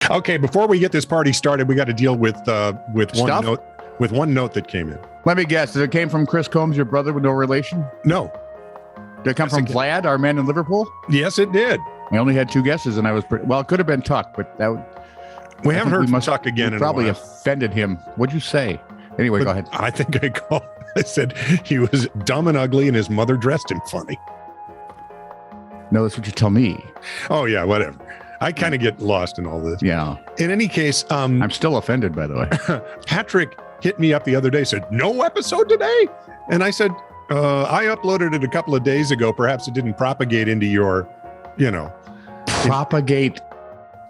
Okay, before we get this party started, we got to deal with Stuff? one note that came in. Let me guess. Did it came from Chris Combs, your brother with no relation? No. Did it come from Vlad, our man in Liverpool? Yes, it did. I only had two guesses, and I was well. It could have been Tuck, but that we haven't heard from Tuck again. Probably offended him. What'd you say? Anyway, go ahead. I think I called. I said he was dumb and ugly, and his mother dressed him funny. No, that's what you tell me. Oh yeah, whatever. I kind of get lost in all this. Yeah. In any case, I'm still offended, by the way. Patrick hit me up the other day, said, no episode today? And I said, I uploaded it a couple of days ago. Perhaps it didn't propagate into your, Propagate.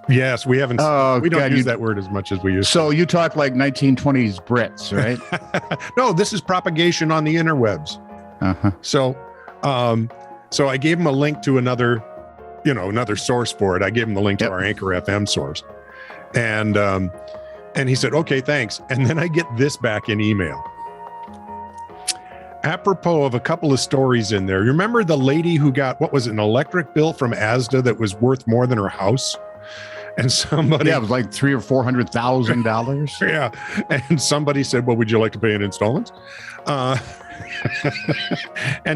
Yes, we haven't. We don't use that word as much as we used. So you talk like 1920s Brits, right? No, this is propagation on the interwebs. Uh-huh. So I gave him a link to another source for it. I gave him the link to our Anchor FM source. And he said, okay, thanks. And then I get this back in email. Apropos of a couple of stories in there. You remember the lady who got, what was it, an electric bill from Asda that was worth more than her house? And somebody... Yeah, it was like $300,000 or $400,000. Yeah. And somebody said, well, would you like to pay in installments? And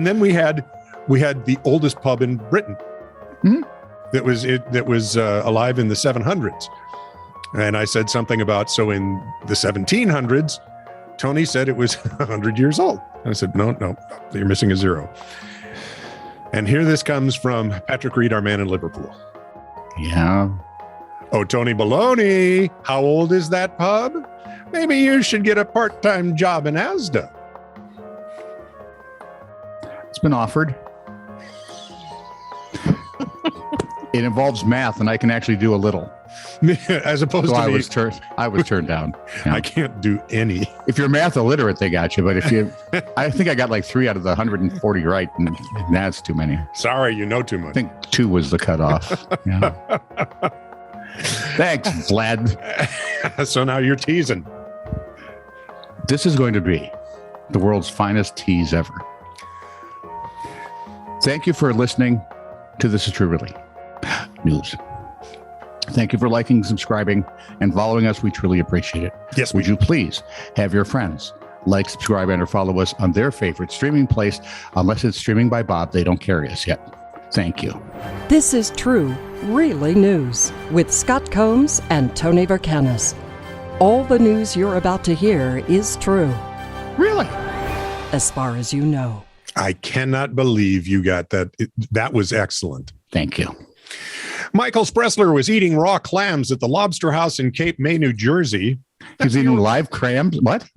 then we had the oldest pub in Britain. Mm-hmm. that was alive in the 700s. And I said something about, so in the 1700s, Tony said it was 100 years old. And I said, no, you're missing a zero. And here this comes from Patrick Reed, our man in Liverpool. Yeah. Oh, Tony Baloney, how old is that pub? Maybe you should get a part-time job in Asda. It's been offered. It involves math, and I can actually do a little. As opposed to I was turned down. Yeah. I can't do any. If you're math illiterate, they got you. But if you, I think I got like 3 out of the 140 right, and that's too many. Sorry, you know too much. I think 2 was the cutoff. Yeah. Thanks, Vlad. So now you're teasing. This is going to be the world's finest tease ever. Thank you for listening to This Is True Really News. Thank you for liking, subscribing, and following us. We truly appreciate it. Yes. Would you please have your friends like, subscribe, and or follow us on their favorite streaming place? Unless it's streaming by Bob, they don't carry us yet. Thank you. This is True Really News with Scott Combs and Tony Vercanis. All the news you're about to hear is true. Really? As far as you know. I cannot believe you got that. That was excellent. Thank you. Michael Spressler was eating raw clams at the Lobster House in Cape May, New Jersey. He's eating live clams? What?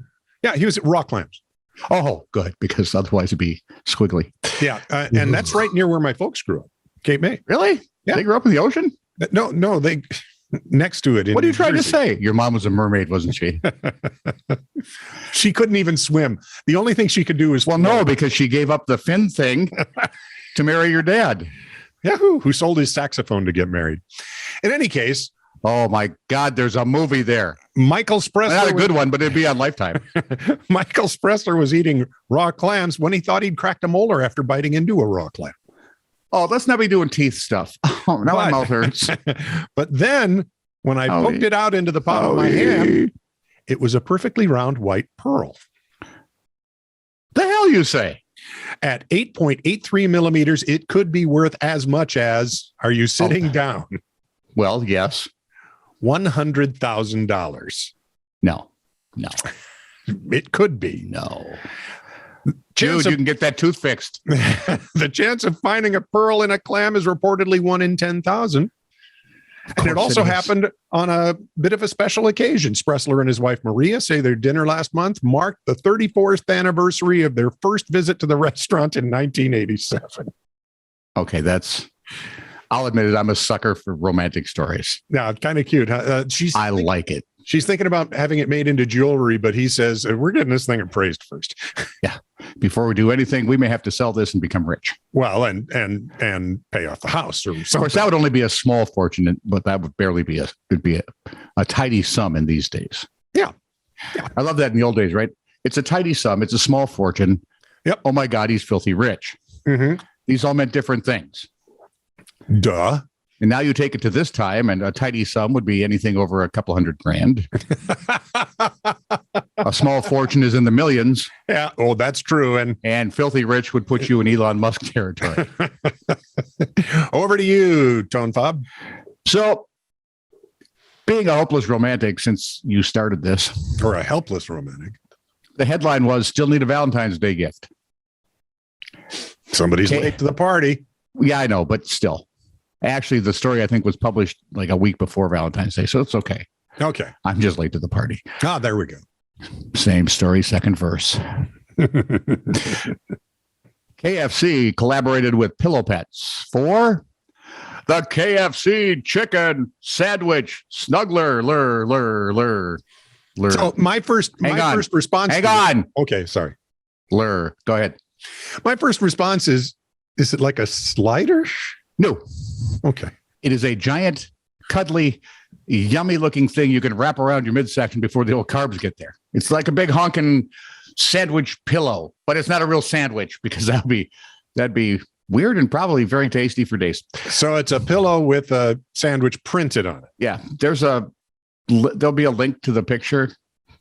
Yeah, he was raw clams. Oh, good, because otherwise it'd be squiggly. Yeah, and that's right near where my folks grew up, Cape May. Really? Yeah. They grew up in the ocean? No, they next to it. What are you trying to say? Your mom was a mermaid, wasn't she? She couldn't even swim. The only thing she could do is... Well, no, because she gave up the fin thing to marry your dad. Yahoo! Who sold his saxophone to get married. In any case... Oh, my God, there's a movie there. Michael Spressler... Not a good one, but it'd be on Lifetime. Michael Spressler was eating raw clams when he thought he'd cracked a molar after biting into a raw clam. Oh, let's not be doing teeth stuff. Oh, now my mouth hurts. But then, when I poked it out into the palm of my hand, it was a perfectly round white pearl. The hell you say? At 8.83 millimeters, it could be worth as much as, are you sitting down? Well, yes. $100,000. No. It could be. No. Dude, you can get that tooth fixed. The chance of finding a pearl in a clam is reportedly 1 in 10,000. And it also happened on a bit of a special occasion. Spressler and his wife Maria say their dinner last month marked the 34th anniversary of their first visit to the restaurant in 1987. Okay, I'll admit it. I'm a sucker for romantic stories. Now, kind of cute. I like it. She's thinking about having it made into jewelry, but he says, we're getting this thing appraised first. Yeah. Before we do anything, we may have to sell this and become rich. Well, and pay off the house or something. Of course, that would only be a small fortune, but that would barely be a tidy sum in these days. Yeah. I love that in the old days, right? It's a tidy sum. It's a small fortune. Yep. Oh my God, he's filthy rich. Mm-hmm. These all meant different things. Duh. And now you take it to this time, and a tidy sum would be anything over a couple $100,000. A small fortune is in the millions. Yeah. Oh, that's true. And filthy rich would put you in Elon Musk territory. Over to you, Tone Fob. So, being a hopeless romantic since you started this, or a helpless romantic, the headline was "Still Need a Valentine's Day Gift." Somebody's late to the party. Yeah, I know, but still. Actually, the story I think was published like a week before Valentine's Day, so it's okay. Okay. I'm just late to the party. Ah, there we go. Same story, second verse. KFC collaborated with Pillow Pets for the KFC chicken sandwich snuggler. So my first response. Hang on. Okay, sorry. Go ahead. My first response is it like a slider? No. Okay. It is a giant, cuddly, yummy looking thing you can wrap around your midsection before the old carbs get there. It's like a big honking sandwich pillow, but it's not a real sandwich because that'd be weird and probably very tasty for days. So it's a pillow with a sandwich printed on it. Yeah. There'll be a link to the picture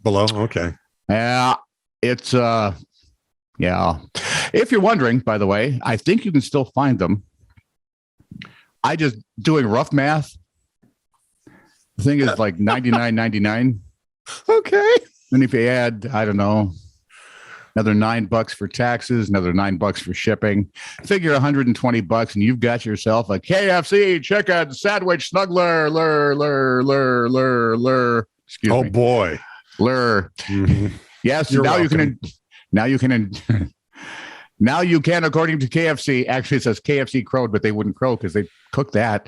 below. Okay. Yeah. It's yeah. If you're wondering, by the way, I think you can still find them. I just doing rough math. The thing is like $99.99. Okay. And if you add, I don't know, another $9 for taxes, another $9 for shipping, figure $120, and you've got yourself a KFC chicken sandwich snuggler. Excuse me. Oh boy. Mm-hmm. Yes. Now you can, according to KFC, actually it says KFC crowed, but they wouldn't crow because they cook that.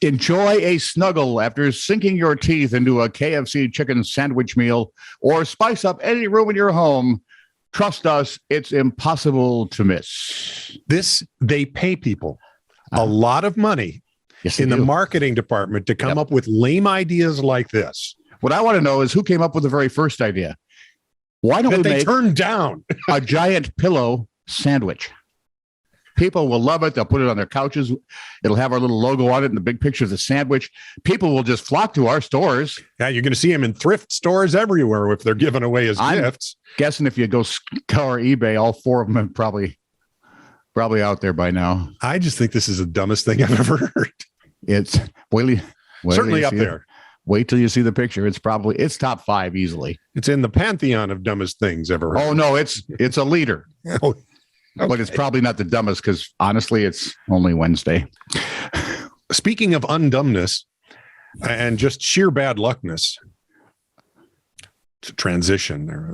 Enjoy a snuggle after sinking your teeth into a KFC chicken sandwich meal or spice up any room in your home. Trust us, it's impossible to miss. They pay people a lot of money in the marketing department to come up with lame ideas like this. What I want to know is who came up with the very first idea. Why don't we turn down a giant pillow sandwich? People will love it. They'll put it on their couches. It'll have our little logo on it and the big picture of the sandwich. People will just flock to our stores. Yeah, you're going to see them in thrift stores everywhere if they're given away as gifts. Guessing if you go scour eBay, all four of them are probably out there by now. I just think this is the dumbest thing I've ever heard. It's certainly up there. Wait till you see the picture. It's top 5 easily. It's in the pantheon of dumbest things ever heard. Oh no, it's a leader. Oh, okay. But it's probably not the dumbest because honestly, it's only Wednesday. Speaking of undumbness and just sheer bad luckness, to transition there.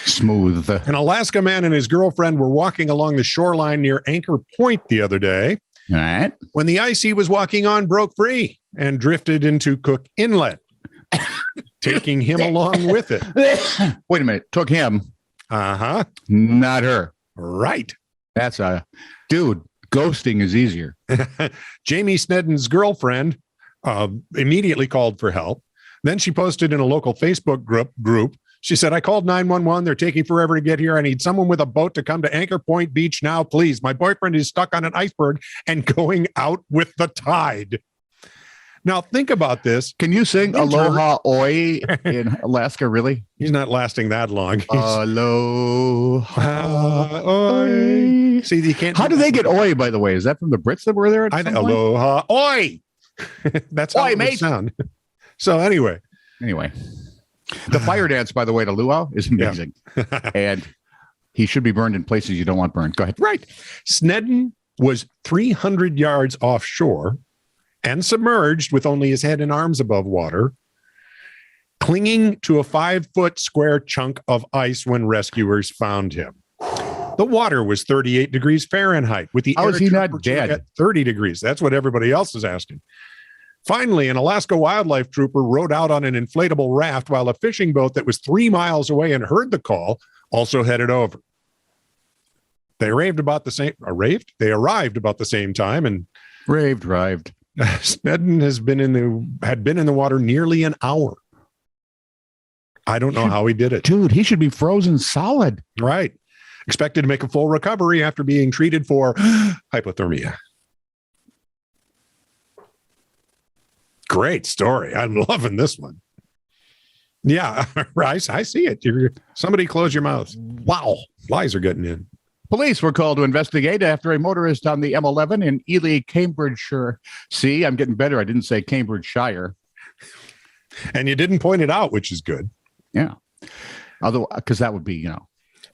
Smooth. An Alaska man and his girlfriend were walking along the shoreline near Anchor Point the other day. All right. When the ice he was walking on broke free and drifted into Cook Inlet, taking him along with it. Wait a minute. Took him. Uh-huh. Not her. Right. That's dude, ghosting is easier. Jamie Snedden's girlfriend immediately called for help. Then she posted in a local Facebook group. She said, I called 911. They're taking forever to get here. I need someone with a boat to come to Anchor Point Beach now, please. My boyfriend is stuck on an iceberg and going out with the tide. Now, think about this. Can you sing Aloha Oi in Alaska, really? He's not lasting that long. Aloha Oi. See, you can't. How do they get Oi, by the way? Is that from the Brits that were there? Aloha Oi. That's how it would sound. So anyway. The fire dance, by the way, to luau is amazing. Yeah. And he should be burned in places you don't want burned. Go ahead. Right. Snedden was 300 yards offshore and submerged with only his head and arms above water, clinging to a 5-foot square chunk of ice when rescuers found him. The water was 38 degrees Fahrenheit with the air he not dead at 30 degrees. That's what everybody else is asking. Finally, an Alaska wildlife trooper rode out on an inflatable raft while a fishing boat that was 3 miles away and heard the call also headed over. They arrived about the same time and raved. Snedden had been in the water nearly an hour. I don't know how he did it. Dude, he should be frozen solid. Right. Expected to make a full recovery after being treated for hypothermia. Great story. I'm loving this one. Yeah, I see it. Somebody close your mouth. Wow. Lies are getting in. Police were called to investigate after a motorist on the M11 in Ely, Cambridgeshire. See, I'm getting better. I didn't say Cambridgeshire. And you didn't point it out, which is good. Yeah. Although, because that would be,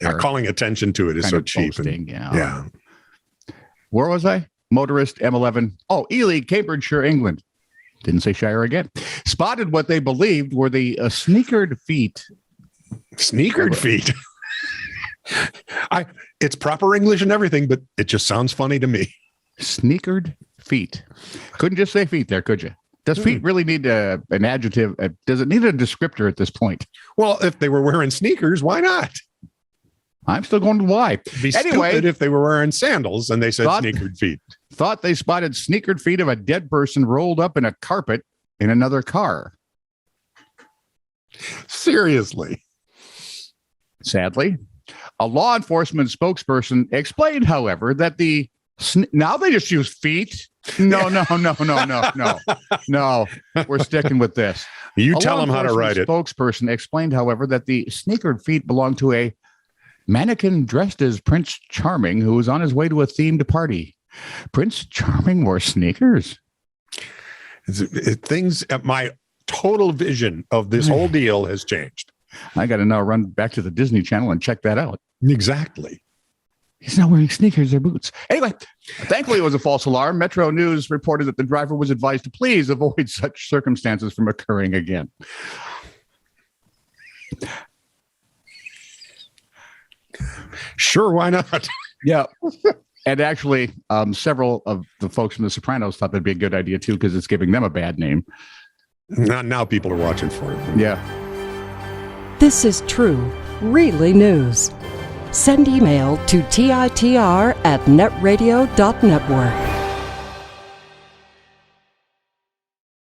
Yeah, calling attention to it is so cheap. Yeah. Where was I? Motorist M11. Oh, Ely, Cambridgeshire, England. Didn't say Shire again. Spotted what they believed were the sneakered feet. Sneakered feet. It's proper English and everything, but it just sounds funny to me. Sneakered feet. Couldn't just say feet there, could you? Does feet really need an adjective? Does it need a descriptor at this point? Well, if they were wearing sneakers, why not? I'm still going to why. It'd be stupid if they were wearing sandals and they said sneakered feet. Thought they spotted sneakered feet of a dead person rolled up in a carpet in another car. Seriously. Sadly, a law enforcement spokesperson explained, however, that now they just use feet. No. We're sticking with this. You tell them how to write it. Spokesperson explained, however, that the sneakered feet belong to a mannequin dressed as Prince Charming who was on his way to a themed party. Prince Charming wore sneakers. My total vision of this whole deal has changed. I got to now run back to the Disney Channel and check that out. Exactly. He's not wearing sneakers or boots. Anyway, thankfully it was a false alarm. Metro News reported that the driver was advised to please avoid such circumstances from occurring again. Sure, why not? Yeah. And actually, several of the folks from The Sopranos thought that'd be a good idea, too, because it's giving them a bad name. Now people are watching for it. Yeah. This is true, really news. Send email to TiTR@netradio.network.